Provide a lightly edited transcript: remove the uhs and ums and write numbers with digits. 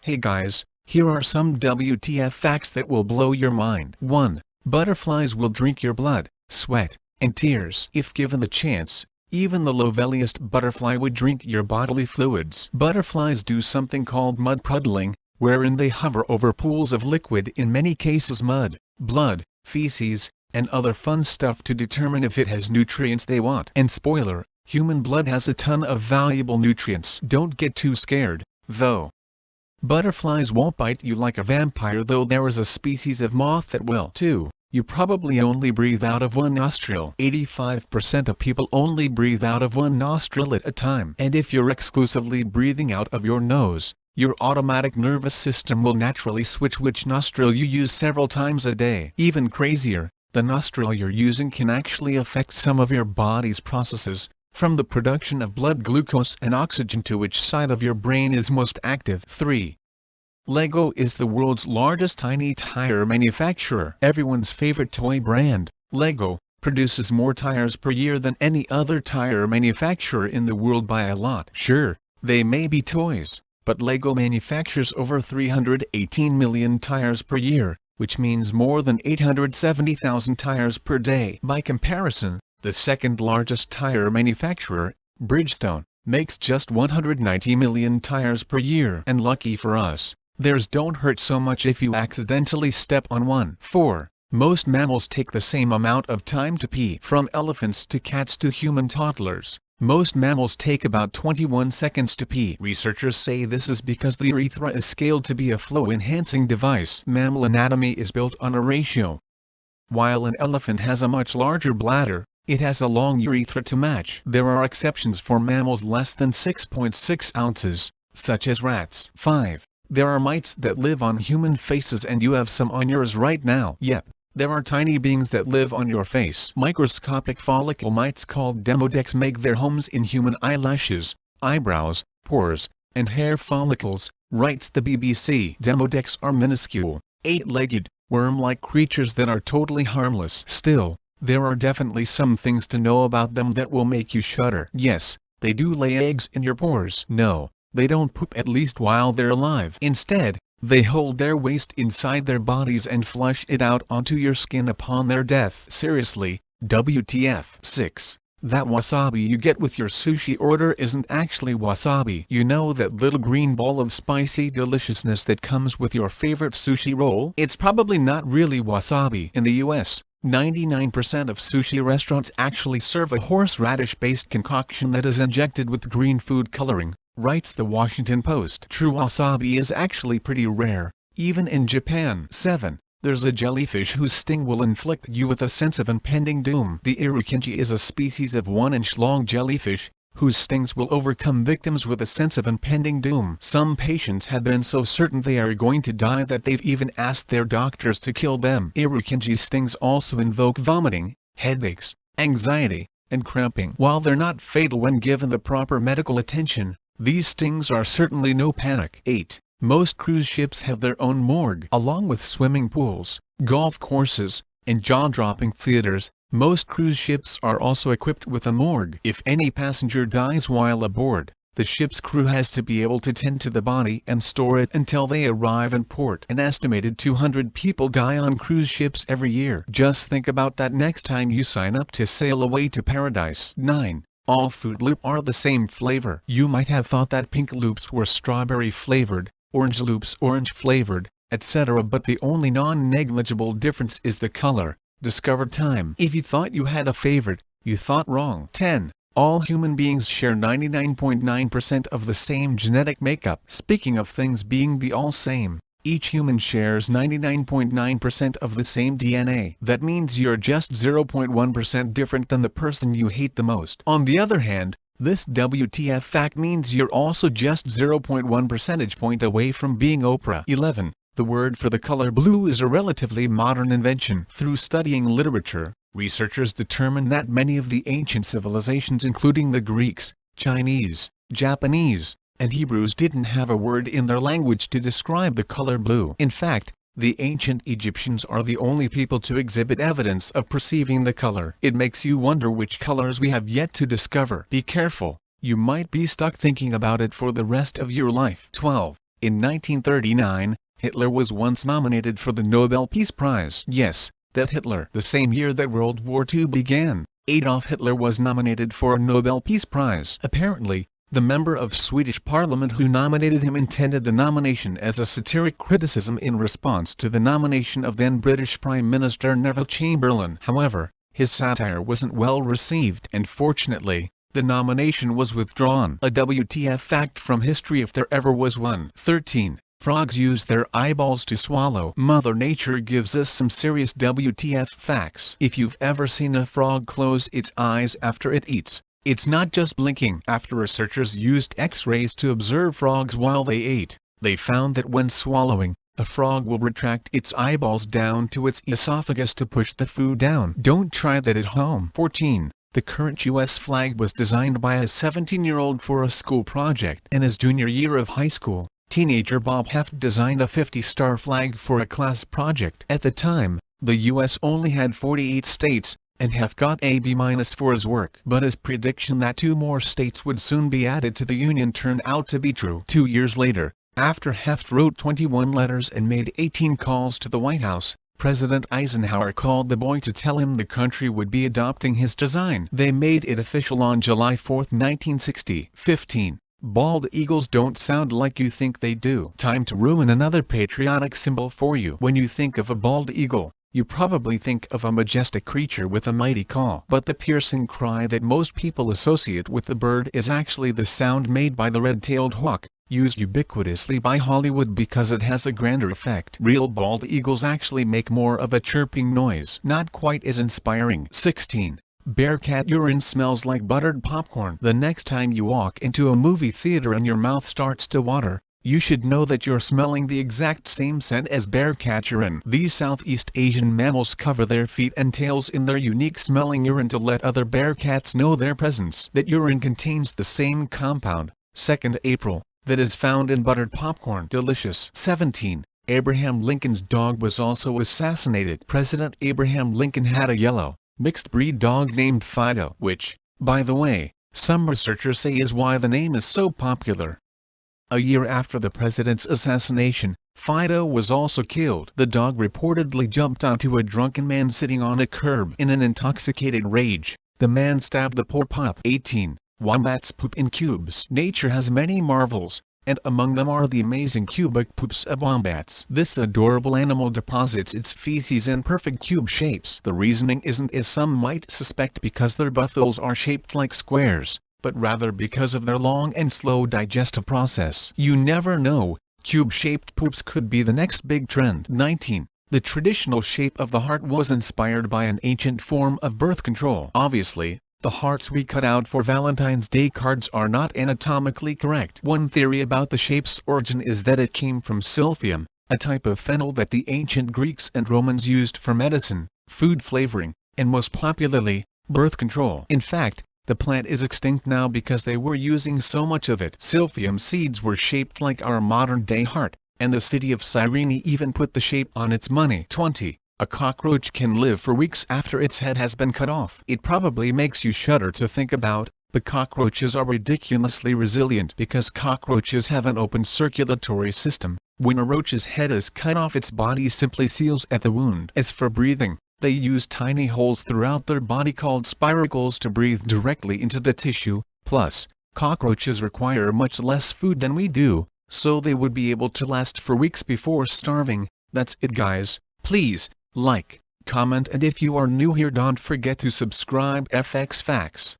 Hey guys, here are some WTF facts that will blow your mind. 1. Butterflies will drink your blood, sweat, and tears. If given the chance, even the loveliest butterfly would drink your bodily fluids. Butterflies do something called mud puddling, wherein they hover over pools of liquid, in many cases mud, blood, feces, and other fun stuff, to determine if it has nutrients they want. And spoiler, human blood has a ton of valuable nutrients. Don't get too scared, though. Butterflies won't bite you like a vampire, though there is a species of moth that will. 2. You probably only breathe out of one nostril. 85% of people only breathe out of one nostril at a time. And if you're exclusively breathing out of your nose, your automatic nervous system will naturally switch which nostril you use several times a day. Even crazier, the nostril you're using can actually affect some of your body's processes, from the production of blood glucose and oxygen to which side of your brain is most active. 3. Lego is the world's largest tiny tire manufacturer. Everyone's favorite toy brand, Lego, produces more tires per year than any other tire manufacturer in the world by a lot. Sure, they may be toys, but Lego manufactures over 318 million tires per year, which means more than 870,000 tires per day. By comparison, the second largest tire manufacturer, Bridgestone, makes just 190 million tires per year. And lucky for us, theirs don't hurt so much if you accidentally step on one. 4. Most mammals take the same amount of time to pee. From elephants to cats to human toddlers, most mammals take about 21 seconds to pee. Researchers say this is because the urethra is scaled to be a flow-enhancing device. Mammal anatomy is built on a ratio. While an elephant has a much larger bladder, it has a long urethra to match. There are exceptions for mammals less than 6.6 ounces, such as rats. 5. There are mites that live on human faces, and you have some on yours right now. Yep, there are tiny beings that live on your face. Microscopic follicle mites called Demodex make their homes in human eyelashes, eyebrows, pores, and hair follicles, writes the BBC. Demodex are minuscule, 8-legged, worm-like creatures that are totally harmless. Still, there are definitely some things to know about them that will make you shudder. Yes, they do lay eggs in your pores. No, they don't poop, at least while they're alive. Instead, they hold their waste inside their bodies and flush it out onto your skin upon their death. Seriously, WTF. 6. That wasabi you get with your sushi order isn't actually wasabi. You know that little green ball of spicy deliciousness that comes with your favorite sushi roll? It's probably not really wasabi. In the US, 99% of sushi restaurants actually serve a horseradish-based concoction that is injected with green food coloring, writes the Washington Post. True wasabi is actually pretty rare, even in Japan. 7. There's a jellyfish whose sting will inflict you with a sense of impending doom. The irukandji is a species of 1-inch long jellyfish, whose stings will overcome victims with a sense of impending doom. Some patients have been so certain they are going to die that they've even asked their doctors to kill them. Irukandji stings also invoke vomiting, headaches, anxiety, and cramping. While they're not fatal when given the proper medical attention, these stings are certainly no panic. 8. Most cruise ships have their own morgue. Along with swimming pools, golf courses, and jaw-dropping theaters, most cruise ships are also equipped with a morgue. If any passenger dies while aboard, the ship's crew has to be able to tend to the body and store it until they arrive in port. An estimated 200 people die on cruise ships every year. Just think about that next time you sign up to sail away to paradise. 9. All Fruit Loops are the same flavor. You might have thought that pink loops were strawberry flavored, orange loops orange flavored, etc., but the only non-negligible difference is the color. Discover time. If you thought you had a favorite, you thought wrong. 10. All human beings share 99.9% of the same genetic makeup. Speaking of things being the all same, each human shares 99.9% of the same DNA. That means you're just 0.1% different than the person you hate the most. On the other hand, this WTF fact means you're also just 0.1 percentage point away from being Oprah. 11. The word for the color blue is a relatively modern invention. Through studying literature, researchers determined that many of the ancient civilizations, including the Greeks, Chinese, Japanese, and Hebrews, didn't have a word in their language to describe the color blue. In fact, the ancient Egyptians are the only people to exhibit evidence of perceiving the color. It makes you wonder which colors we have yet to discover. Be careful, you might be stuck thinking about it for the rest of your life. 12. In 1939, Hitler was once nominated for the Nobel Peace Prize. Yes, that Hitler. The same year that World War II began, Adolf Hitler was nominated for a Nobel Peace Prize. Apparently, the member of Swedish Parliament who nominated him intended the nomination as a satiric criticism in response to the nomination of then British Prime Minister Neville Chamberlain. However, his satire wasn't well received, and fortunately, the nomination was withdrawn. A WTF fact from history if there ever was one. 13. Frogs use their eyeballs to swallow. Mother Nature gives us some serious WTF facts. If you've ever seen a frog close its eyes after it eats, it's not just blinking. After researchers used X-rays to observe frogs while they ate, they found that when swallowing, a frog will retract its eyeballs down to its esophagus to push the food down. Don't try that at home. 14. The current U.S. flag was designed by a 17-year-old for a school project. In his junior year of high school, teenager Bob Heft designed a 50-star flag for a class project. At the time, the U.S. only had 48 states, and Heft got a B- for his work. But his prediction that 2 more states would soon be added to the Union turned out to be true. 2 years later, after Heft wrote 21 letters and made 18 calls to the White House, President Eisenhower called the boy to tell him the country would be adopting his design. They made it official on July 4, 1960. 15. Bald eagles don't sound like you think they do. Time to ruin another patriotic symbol for you. When you think of a bald eagle, you probably think of a majestic creature with a mighty call. But the piercing cry that most people associate with the bird is actually the sound made by the red-tailed hawk, used ubiquitously by Hollywood because it has a grander effect. Real bald eagles actually make more of a chirping noise. Not quite as inspiring. 16. Bearcat urine smells like buttered popcorn. The next time you walk into a movie theater and your mouth starts to water, you should know that you're smelling the exact same scent as bearcat urine. These Southeast Asian mammals cover their feet and tails in their unique smelling urine to let other bearcats know their presence. That urine contains the same compound, 2nd April, that is found in buttered popcorn. Delicious. 17. Abraham Lincoln's dog was also assassinated. President Abraham Lincoln had a yellow, mixed-breed dog named Fido, which, by the way, some researchers say is why the name is so popular. A year after the president's assassination, Fido was also killed. The dog reportedly jumped onto a drunken man sitting on a curb. In an intoxicated rage, the man stabbed the poor pup. 18. Wombats poop in cubes. Nature has many marvels, and among them are the amazing cubic poops of wombats. This adorable animal deposits its feces in perfect cube shapes. The reasoning isn't as some might suspect because their buttholes are shaped like squares, but rather because of their long and slow digestive process. You never know, cube-shaped poops could be the next big trend. 19. The traditional shape of the heart was inspired by an ancient form of birth control. Obviously, the hearts we cut out for Valentine's Day cards are not anatomically correct. One theory about the shape's origin is that it came from silphium, a type of fennel that the ancient Greeks and Romans used for medicine, food flavoring, and most popularly, birth control. In fact, the plant is extinct now because they were using so much of it. Silphium seeds were shaped like our modern-day heart, and the city of Cyrene even put the shape on its money. 20. A cockroach can live for weeks after its head has been cut off. It probably makes you shudder to think about, but cockroaches are ridiculously resilient because cockroaches have an open circulatory system. When a roach's head is cut off, its body simply seals at the wound. As for breathing, they use tiny holes throughout their body called spiracles to breathe directly into the tissue. Plus, cockroaches require much less food than we do, so they would be able to last for weeks before starving. That's it, guys. Please like, comment, and if you are new here, don't forget to subscribe. FX Facts.